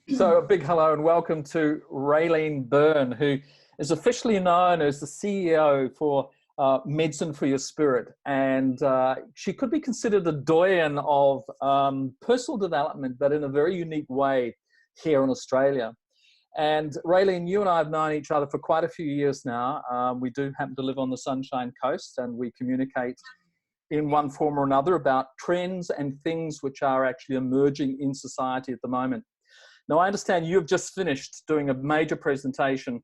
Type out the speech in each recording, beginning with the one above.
So a big hello and welcome to Raelene Byrne, who is officially known as the CEO for Medicine for Your Spirit. And she could be considered a doyen of personal development, but in a very unique way here in Australia. And Raelene, you and I have known each other for quite a few years now. We do happen to live on the Sunshine Coast, and we communicate in one form or another about trends and things which are actually emerging in society at the moment. Now, I understand you've just finished doing a major presentation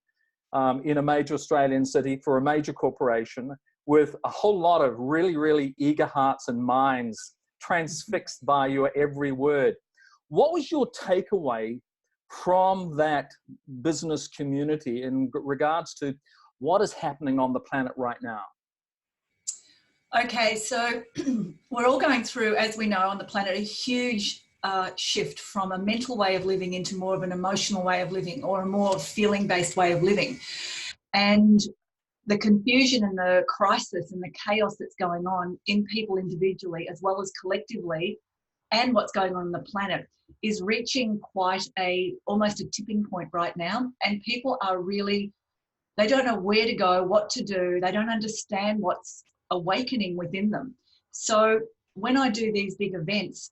in a major Australian city for a major corporation with a whole lot of really, really eager hearts and minds transfixed by your every word. What was your takeaway from that business community in regards to what is happening on the planet right now? Okay, so we're all going through, as we know, on the planet, a huge shift from a mental way of living into more of an emotional way of living, or a more feeling-based way of living. And the confusion and the crisis and the chaos that's going on in people individually as well as collectively, and what's going on the planet, is reaching quite almost a tipping point right now. And people are really, they don't know where to go, what to do. They don't understand what's awakening within them. So when I do these big events,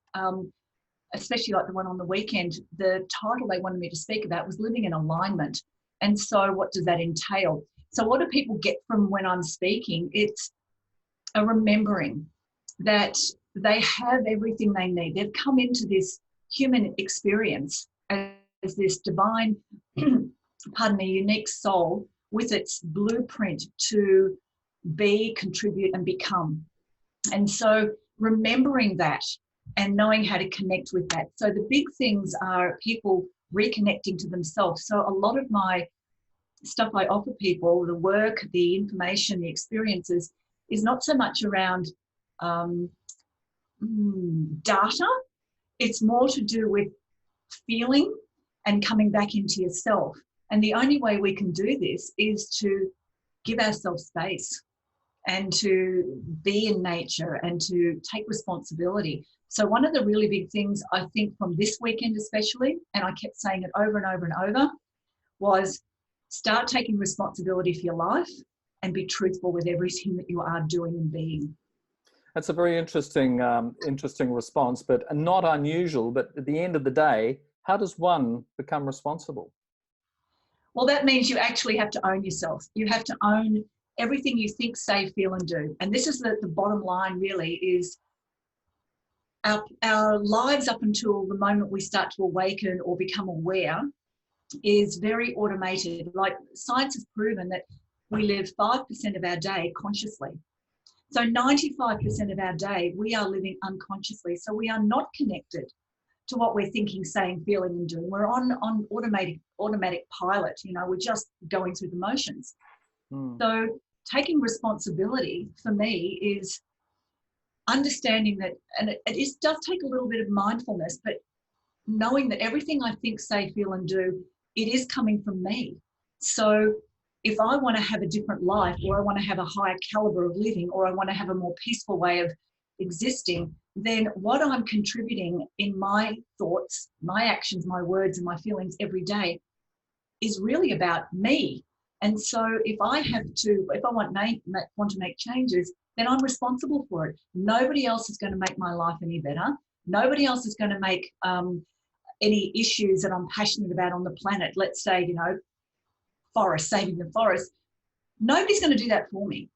especially like the one on the weekend, the title they wanted me to speak about was living in alignment. And so what does that entail? So what do people get from when I'm speaking? It's a remembering that they have everything they need. They've come into this human experience as this divine, pardon me, unique soul with its blueprint to be, contribute, and become. And so remembering that and knowing how to connect with that. So the big things are people reconnecting to themselves. So a lot of my stuff I offer people, the work, the information, the experiences, is not so much around data. It's more to do with feeling and coming back into yourself. And the only way we can do this is to give ourselves space and to be in nature and to take responsibility. So one of the really big things I think from this weekend especially, and I kept saying it over and over and over, was start taking responsibility for your life and be truthful with everything that you are doing and being. That's a very interesting response, but not unusual. But at the end of the day, how does one become responsible? Well, that means you actually have to own yourself. You have to own everything you think, say, feel, and do. And this is the bottom line, really, is our lives up until the moment we start to awaken or become aware is very automated. Like science has proven that we live 5% of our day consciously. So 95% of our day, we are living unconsciously. So we are not connected to what we're thinking, saying, feeling, and doing. We're on automatic pilot. You know, we're just going through the motions. So taking responsibility for me is understanding that, and it does take a little bit of mindfulness, but knowing that everything I think, say, feel, and do, it is coming from me. So if I want to have a different life, or I want to have a higher caliber of living, or I want to have a more peaceful way of existing, then what I'm contributing in my thoughts, my actions, my words, and my feelings every day is really about me. And so if I want to make changes, then I'm responsible for it. Nobody else is going to make my life any better. Nobody else is going to make any issues that I'm passionate about on the planet. Let's say, you know, saving the forest. Nobody's going to do that for me.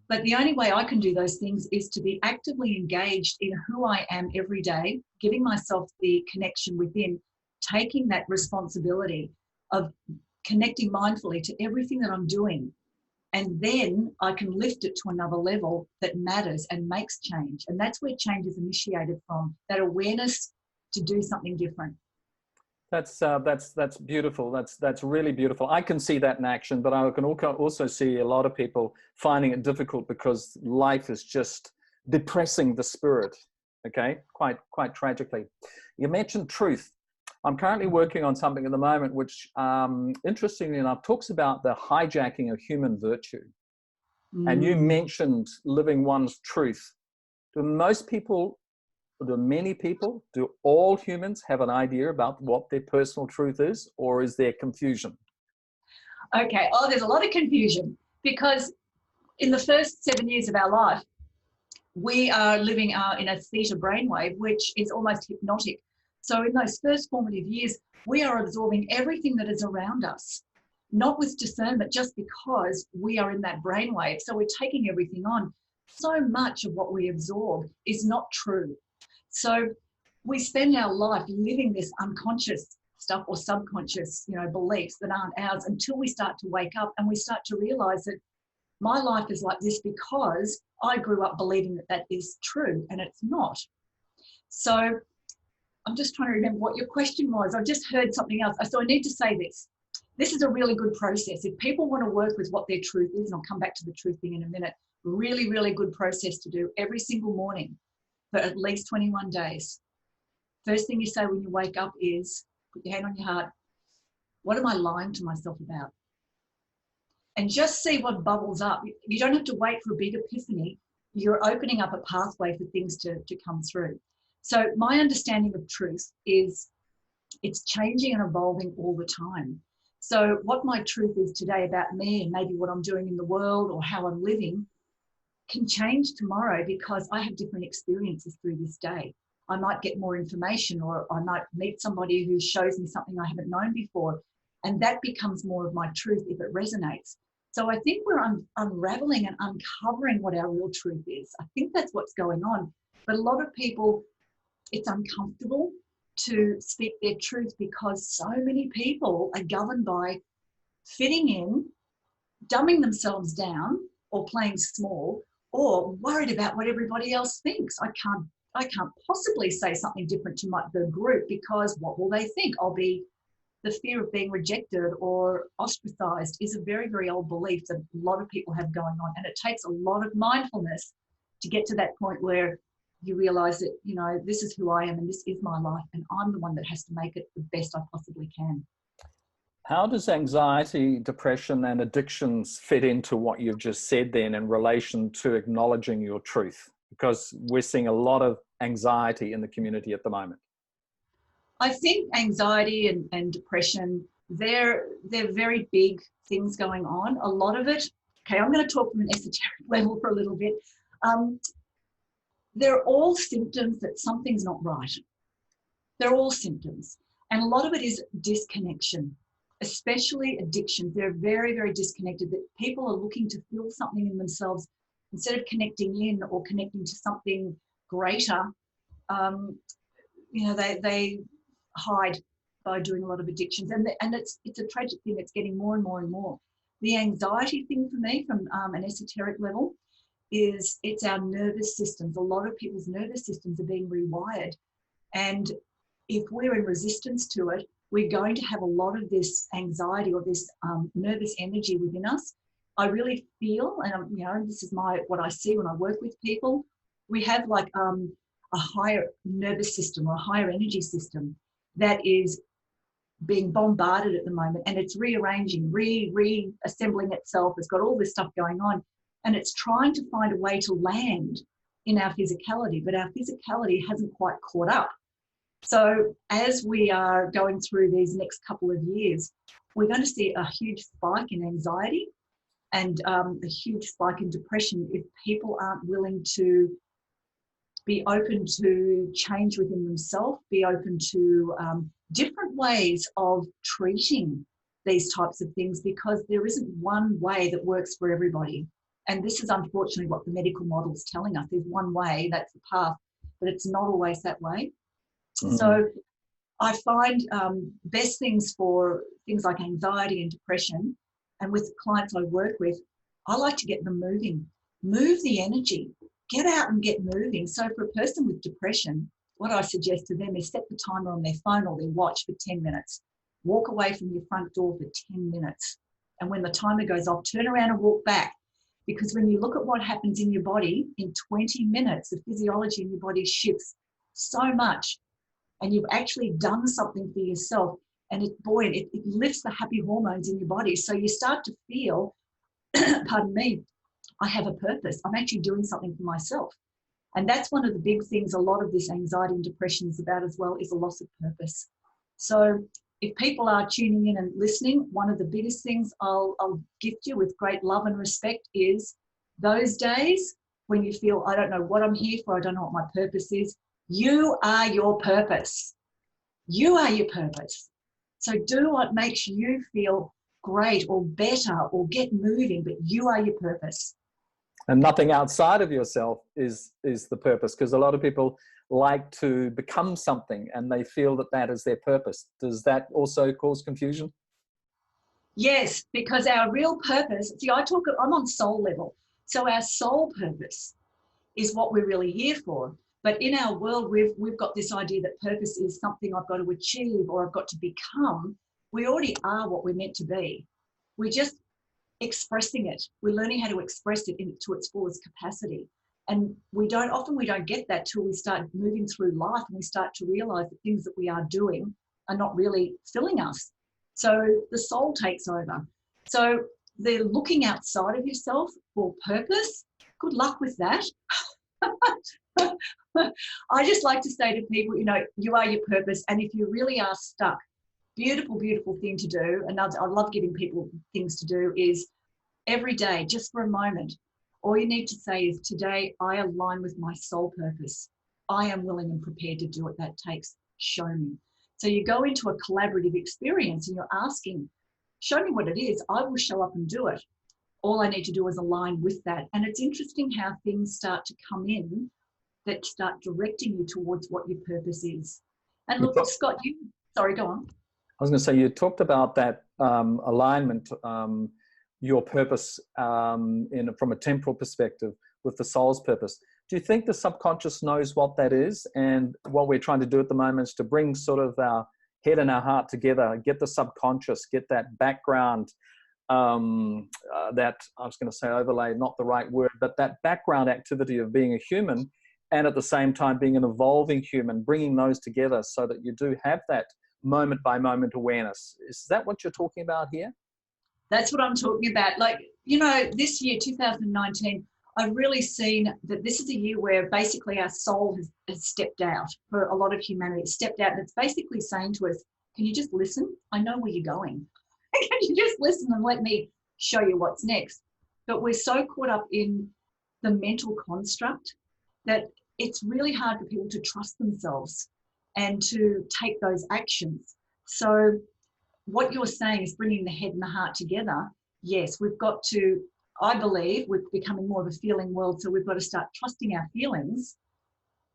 But the only way I can do those things is to be actively engaged in who I am every day, giving myself the connection within, taking that responsibility of connecting mindfully to everything that I'm doing. And then I can lift it to another level that matters and makes change. And that's where change is initiated from, that awareness to do something different. That's beautiful. That's really beautiful. I can see that in action, but I can also see a lot of people finding it difficult because life is just depressing the spirit. Okay, quite tragically. You mentioned truth. I'm currently working on something at the moment which, interestingly enough, talks about the hijacking of human virtue. And you mentioned living one's truth. Do most people do many people, do all humans have an idea about what their personal truth is, or is there confusion? Okay. Oh, there's a lot of confusion, because in the first 7 years of our life, we are living in a theta brainwave, which is almost hypnotic. So in those first formative years, we are absorbing everything that is around us, not with discernment, just because we are in that brainwave. So we're taking everything on. So much of what we absorb is not true. So we spend our life living this unconscious stuff or subconscious, beliefs that aren't ours, until we start to wake up and we start to realize that my life is like this because I grew up believing that that is true, and it's not. So I'm just trying to remember what your question was. I just heard something else. So I need to say this. This is a really good process. If people want to work with what their truth is, and I'll come back to the truth thing in a minute, really, really good process to do every single morning for at least 21 days. First thing you say when you wake up is, put your hand on your heart, what am I lying to myself about? And just see what bubbles up. You don't have to wait for a big epiphany. You're opening up a pathway for things to come through. So my understanding of truth is it's changing and evolving all the time. So what my truth is today about me, and maybe what I'm doing in the world or how I'm living, can change tomorrow, because I have different experiences through this day. I might get more information, or I might meet somebody who shows me something I haven't known before, and that becomes more of my truth if it resonates. So I think we're unraveling and uncovering what our real truth is. I think that's what's going on. But a lot of people, it's uncomfortable to speak their truth, because so many people are governed by fitting in, dumbing themselves down, or playing small, or worried about what everybody else thinks. I can't possibly say something different to the group, because what will they think? The fear of being rejected or ostracized is a very, very old belief that a lot of people have going on. And it takes a lot of mindfulness to get to that point where you realize that, this is who I am and this is my life, and I'm the one that has to make it the best I possibly can. How does anxiety, depression, and addictions fit into what you've just said then in relation to acknowledging your truth? Because we're seeing a lot of anxiety in the community at the moment. I think anxiety and depression, they're very big things going on. A lot of it, okay, I'm going to talk from an esoteric level for a little bit. They're all symptoms that something's not right. They're all symptoms. And a lot of it is disconnection, especially addictions. They're very, very disconnected, that people are looking to feel something in themselves instead of connecting in or connecting to something greater. They hide by doing a lot of addictions, and it's a tragic thing. It's getting more and more and more. The anxiety thing for me, from an esoteric level, is it's our nervous systems. A lot of people's nervous systems are being rewired, and if we're in resistance to it, we're going to have a lot of this anxiety or this nervous energy within us. I really feel, and this is what I see when I work with people, we have like a higher nervous system or a higher energy system that is being bombarded at the moment, and it's rearranging, reassembling itself. It's got all this stuff going on, and it's trying to find a way to land in our physicality, but our physicality hasn't quite caught up. So as we are going through these next couple of years, we're going to see a huge spike in anxiety and a huge spike in depression if people aren't willing to be open to change within themselves, be open to different ways of treating these types of things, because there isn't one way that works for everybody. And this is unfortunately what the medical model is telling us. There's one way, that's the path, but it's not always that way. Mm-hmm. So I find best things for things like anxiety and depression, and with clients I work with, I like to get them moving, move the energy, get out and get moving. So for a person with depression, what I suggest to them is set the timer on their phone or their watch for 10 minutes. Walk away from your front door for 10 minutes. And when the timer goes off, turn around and walk back. Because when you look at what happens in your body, in 20 minutes, the physiology in your body shifts so much. And you've actually done something for yourself. And it lifts the happy hormones in your body. So you start to feel, pardon me, I have a purpose. I'm actually doing something for myself. And that's one of the big things a lot of this anxiety and depression is about as well, is a loss of purpose. So if people are tuning in and listening, one of the biggest things I'll gift you with great love and respect is those days when you feel, I don't know what I'm here for, I don't know what my purpose is. You are your purpose. You are your purpose. So do what makes you feel great or better or get moving, but you are your purpose. And nothing outside of yourself is the purpose, because a lot of people like to become something and they feel that that is their purpose. Does that also cause confusion? Yes, because our real purpose, see, I'm on soul level. So our soul purpose is what we're really here for. But in our world, we've got this idea that purpose is something I've got to achieve or I've got to become. We already are what we're meant to be. We're just expressing it. We're learning how to express it to its fullest capacity. And we don't get that till we start moving through life and we start to realize that things that we are doing are not really filling us. So the soul takes over. So the looking outside of yourself for purpose, good luck with that. I just like to say to people, you are your purpose. And if you really are stuck, beautiful, beautiful thing to do, and I love giving people things to do, is every day, just for a moment, all you need to say is, today I align with my soul purpose. I am willing and prepared to do what that takes. Show me. So you go into a collaborative experience and you're asking, show me what it is. I will show up and do it. All I need to do is align with that. And it's interesting how things start to come in that start directing you towards what your purpose is. And look, Scott, sorry, go on. I was going to say, you talked about that alignment, your purpose from a temporal perspective with the soul's purpose. Do you think the subconscious knows what that is? And what we're trying to do at the moment is to bring sort of our head and our heart together, get the subconscious, get that background, that, I was going to say overlay, not the right word, but that background activity of being a human and at the same time being an evolving human, bringing those together so that you do have that moment by moment awareness. Is that what you're talking about here? That's what I'm talking about. Like, this year, 2019, I've really seen that this is a year where basically our soul has stepped out for a lot of humanity. It's stepped out and it's basically saying to us, can you just listen? I know where you're going. Can you just listen and let me show you what's next? But we're so caught up in the mental construct that it's really hard for people to trust themselves and to take those actions. So what you're saying is bringing the head and the heart together. Yes, we've got to, I believe, we're becoming more of a feeling world, so we've got to start trusting our feelings,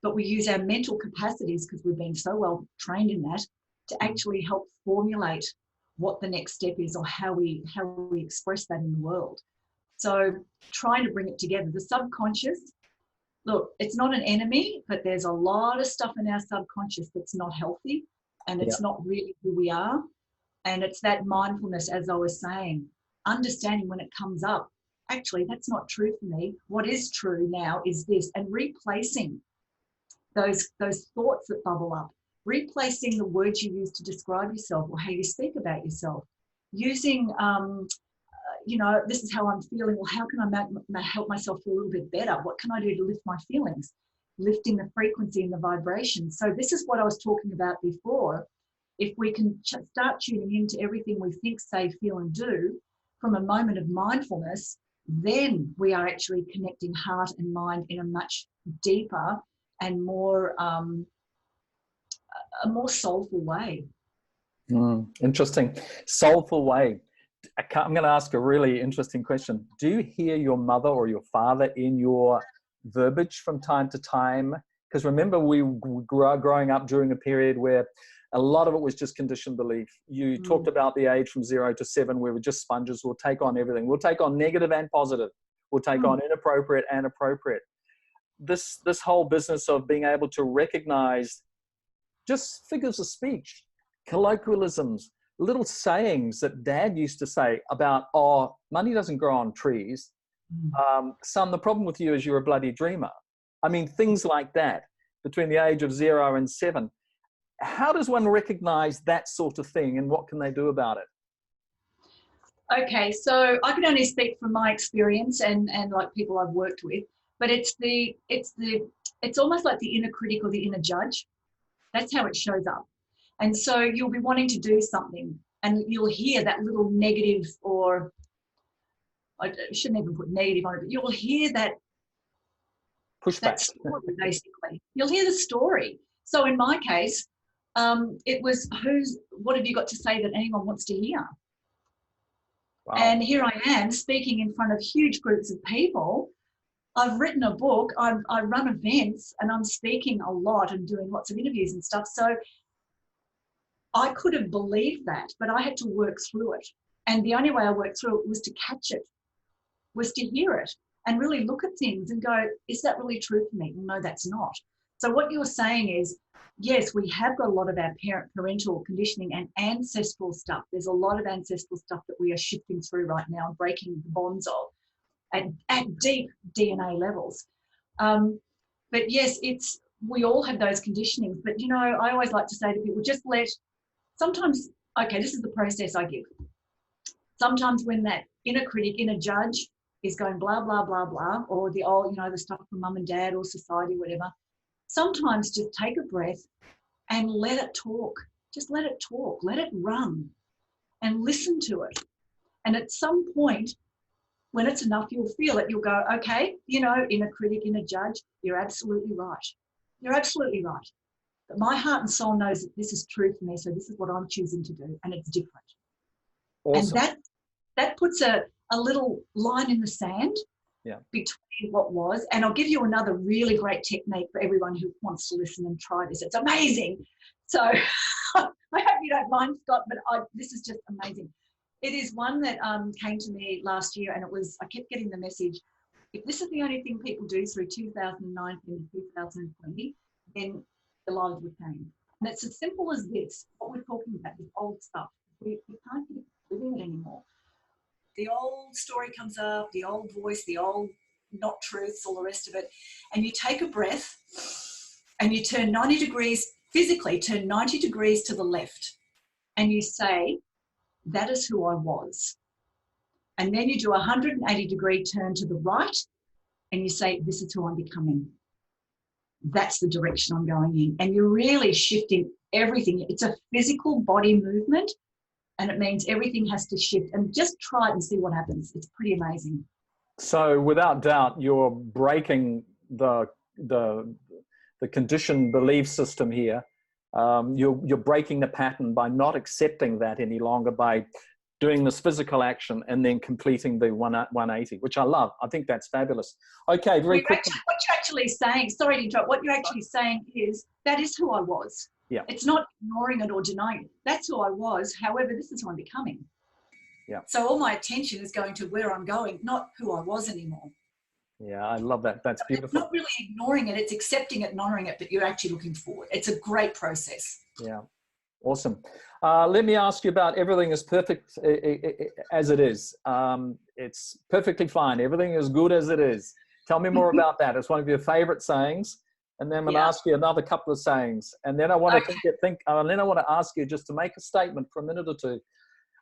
but we use our mental capacities, because we've been so well trained in that, to actually help formulate what the next step is or how we express that in the world. So trying to bring it together. The subconscious, look, it's not an enemy, but there's a lot of stuff in our subconscious that's not healthy and it's not really who we are. And it's that mindfulness, as I was saying, understanding when it comes up, actually, that's not true for me. What is true now is this, and replacing those thoughts that bubble up, replacing the words you use to describe yourself or how you speak about yourself, using, this is how I'm feeling. Well, how can I help myself feel a little bit better? What can I do to lift my feelings? Lifting the frequency and the vibration. So this is what I was talking about before. If we can start tuning into everything we think, say, feel and do from a moment of mindfulness, then we are actually connecting heart and mind in a much deeper and more a more soulful way. Interesting. Soulful way. I'm going to ask a really interesting question. Do you hear your mother or your father in your verbiage from time to time? Because remember, we grew growing up during a period where a lot of it was just conditioned belief. You talked about the age from 0 to 7, where we're just sponges. We'll take on everything. We'll take on negative and positive. We'll take on inappropriate and appropriate. This whole business of being able to recognize just figures of speech, colloquialisms, little sayings that Dad used to say about, oh, money doesn't grow on trees. Son, the problem with you is you're a bloody dreamer. I mean, things like that between the age of 0 and 7. How does one recognize that sort of thing, and what can they do about it? Okay, so I can only speak from my experience and like people I've worked with, but it's the it's almost like the inner critic or the inner judge. That's how it shows up. And so you'll be wanting to do something and you'll hear that little negative, or I shouldn't even put negative on it, but you'll hear that pushback. That story, basically. You'll hear the story. So in my case, it was, what have you got to say that anyone wants to hear? Wow. And here I am speaking in front of huge groups of people. I've written a book, I run events, and I'm speaking a lot and doing lots of interviews and stuff. So I could have believed that, but I had to work through it. And the only way I worked through it was to catch it, was to hear it and really look at things and go, is that really true for me? Well, no, that's not. So what you're saying is, yes, we have got a lot of our parental conditioning and ancestral stuff. There's a lot of ancestral stuff that we are shifting through right now and breaking the bonds of at deep DNA levels. But yes, we all have those conditionings. But, you know, I always like to say to people, just sometimes, okay, this is the process I give. Sometimes when that inner critic, inner judge is going blah, blah, blah, blah, or the old, you know, the stuff from mum and dad or society, whatever, sometimes just take a breath and let it talk. Just let it talk, let it run and listen to it. And at some point, when it's enough, you'll feel it. You'll go, okay, you know, inner critic, inner judge, you're absolutely right. You're absolutely right. But my heart and soul knows that this is true for me, so this is what I'm choosing to do, and it's different. Awesome. And that puts a little line in the sand between what was. And I'll give you another really great technique for everyone who wants to listen and try this. It's amazing. So I hope you don't mind, Scott, but this is just amazing. It is one that came to me last year, and I kept getting the message, if this is the only thing people do through 2019 and 2020, then the lives would change. And it's as simple as this, what we're talking about, this old stuff. We can't keep living it anymore. The old story comes up, the old voice, the old not truths, all the rest of it. And you take a breath and you turn 90 degrees, physically turn 90 degrees to the left. And you say, that is who I was. And then you do a 180-degree turn to the right and you say, this is who I'm becoming. That's the direction I'm going in. And you're really shifting everything. It's a physical body movement, and it means everything has to shift. And just try it and see what happens. It's pretty amazing. So without doubt, you're breaking the conditioned belief system here. You're breaking the pattern by not accepting that any longer, by doing this physical action and then completing the 180, which I love. I think that's fabulous. Okay, very quickly. What you're actually saying, sorry to interrupt, what you're actually saying is, that is who I was. Yeah. It's not ignoring it or denying it. That's who I was. However, this is who I'm becoming. Yeah. So all my attention is going to where I'm going, not who I was anymore. Yeah, I love that. That's beautiful. It's not really ignoring it. It's accepting it and honoring it, but you're actually looking forward. It's a great process. Yeah. Awesome. Let me ask you about everything is perfect as it is. It's perfectly fine. Everything is good as it is. Tell me more about that. It's one of your favorite sayings. And then I'm going to ask you another couple of sayings. And then I want to ask you just to make a statement for a minute or two,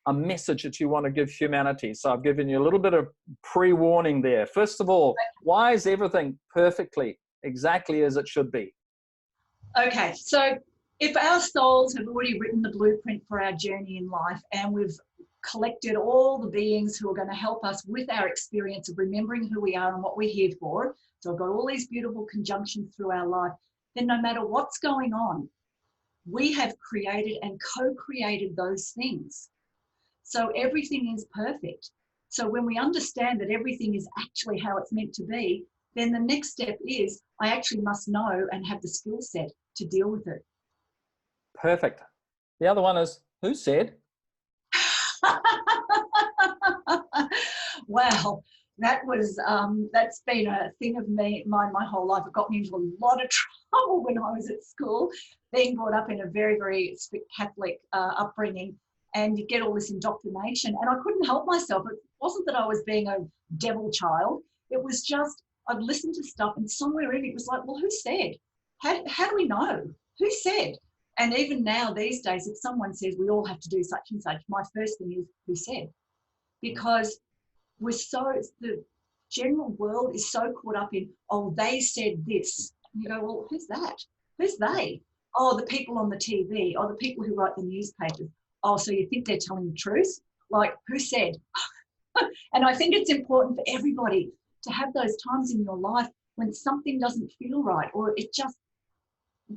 a message that you want to give humanity. So I've given you a little bit of pre-warning there. First of all, why is everything perfectly, exactly as it should be? Okay, so if our souls have already written the blueprint for our journey in life, and we've collected all the beings who are going to help us with our experience of remembering who we are and what we're here for, so I've got all these beautiful conjunctions through our life, then no matter what's going on, we have created and co-created those things. So everything is perfect. So when we understand that everything is actually how it's meant to be, then the next step is, I actually must know and have the skill set to deal with it. Perfect. The other one is, who said? Well, that's been a thing of mine my whole life. It got me into a lot of trouble when I was at school, being brought up in a very, very strict Catholic upbringing, and you get all this indoctrination, and I couldn't help myself. It wasn't that I was being a devil child. It was just, I'd listened to stuff, and somewhere in it was like, well, who said? How do we know? Who said? And even now, these days, if someone says we all have to do such and such, my first thing is, who said? Because the general world is so caught up in, oh, they said this. And you go, well, who's that? Who's they? Oh, the people on the TV. Oh, the people who write the newspapers. Oh, so you think they're telling the truth? Like, who said? And I think it's important for everybody to have those times in your life when something doesn't feel right, or it just,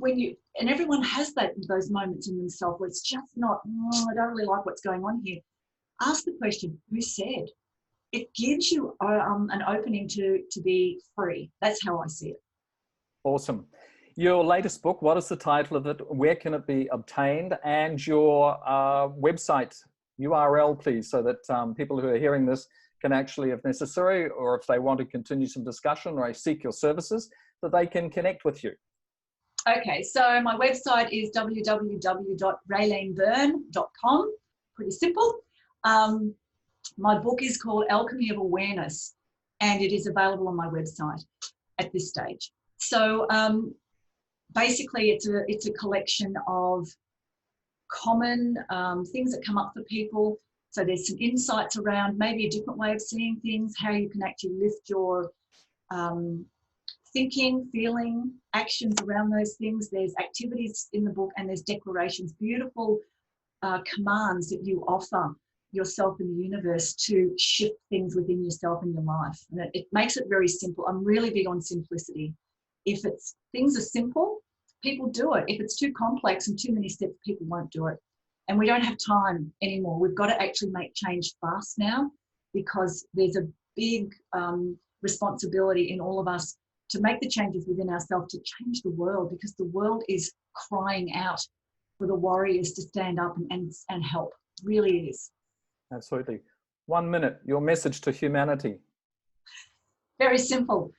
and everyone has those moments in themselves where it's just not, I don't really like what's going on here. Ask the question, who said? It gives you an opening to be free. That's how I see it. Awesome. Your latest book, what is the title of it? Where can it be obtained? And your website URL, please, so that people who are hearing this can actually, if necessary, or if they want to continue some discussion or seek your services, that they can connect with you. Okay, so my website is www.raelenebyrne.com. Pretty simple. My book is called Alchemy of Awareness, and it is available on my website at this stage. So basically, it's a collection of common things that come up for people. So there's some insights around maybe a different way of seeing things, how you can actually lift your thinking, feeling, actions around those things. There's activities in the book, and there's declarations, beautiful commands that you offer yourself in the universe to shift things within yourself and your life. And it makes it very simple. I'm really big on simplicity. If things are simple, people do it. If it's too complex and too many steps, people won't do it. And we don't have time anymore. We've got to actually make change fast now, because there's a big responsibility in all of us to make the changes within ourselves to change the world, because the world is crying out for the warriors to stand up and help. It really is. Absolutely. 1 minute, your message to humanity. Very simple.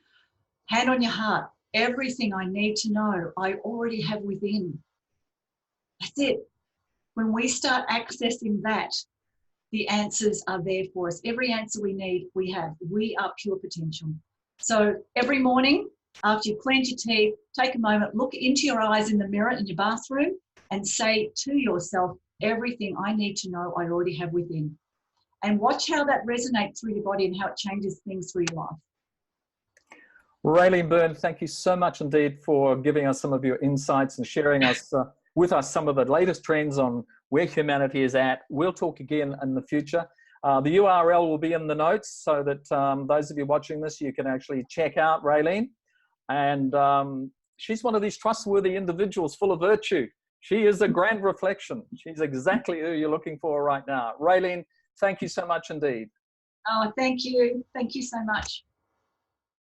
Hand on your heart. Everything I need to know, I already have within. That's it. When we start accessing that, the answers are there for us. Every answer we need, we have. We are pure potential. So every morning, after you've cleaned your teeth, take a moment, look into your eyes in the mirror in your bathroom and say to yourself, everything I need to know, I already have within. And watch how that resonates through your body and how it changes things through your life. Raelene Byrne, thank you so much indeed for giving us some of your insights and sharing with us some of the latest trends on where humanity is at. We'll talk again in the future. The URL will be in the notes so that those of you watching this, you can actually check out Raelene. And she's one of these trustworthy individuals full of virtue. She is a grand reflection. She's exactly who you're looking for right now. Raelene, thank you so much indeed. Oh, thank you. Thank you so much.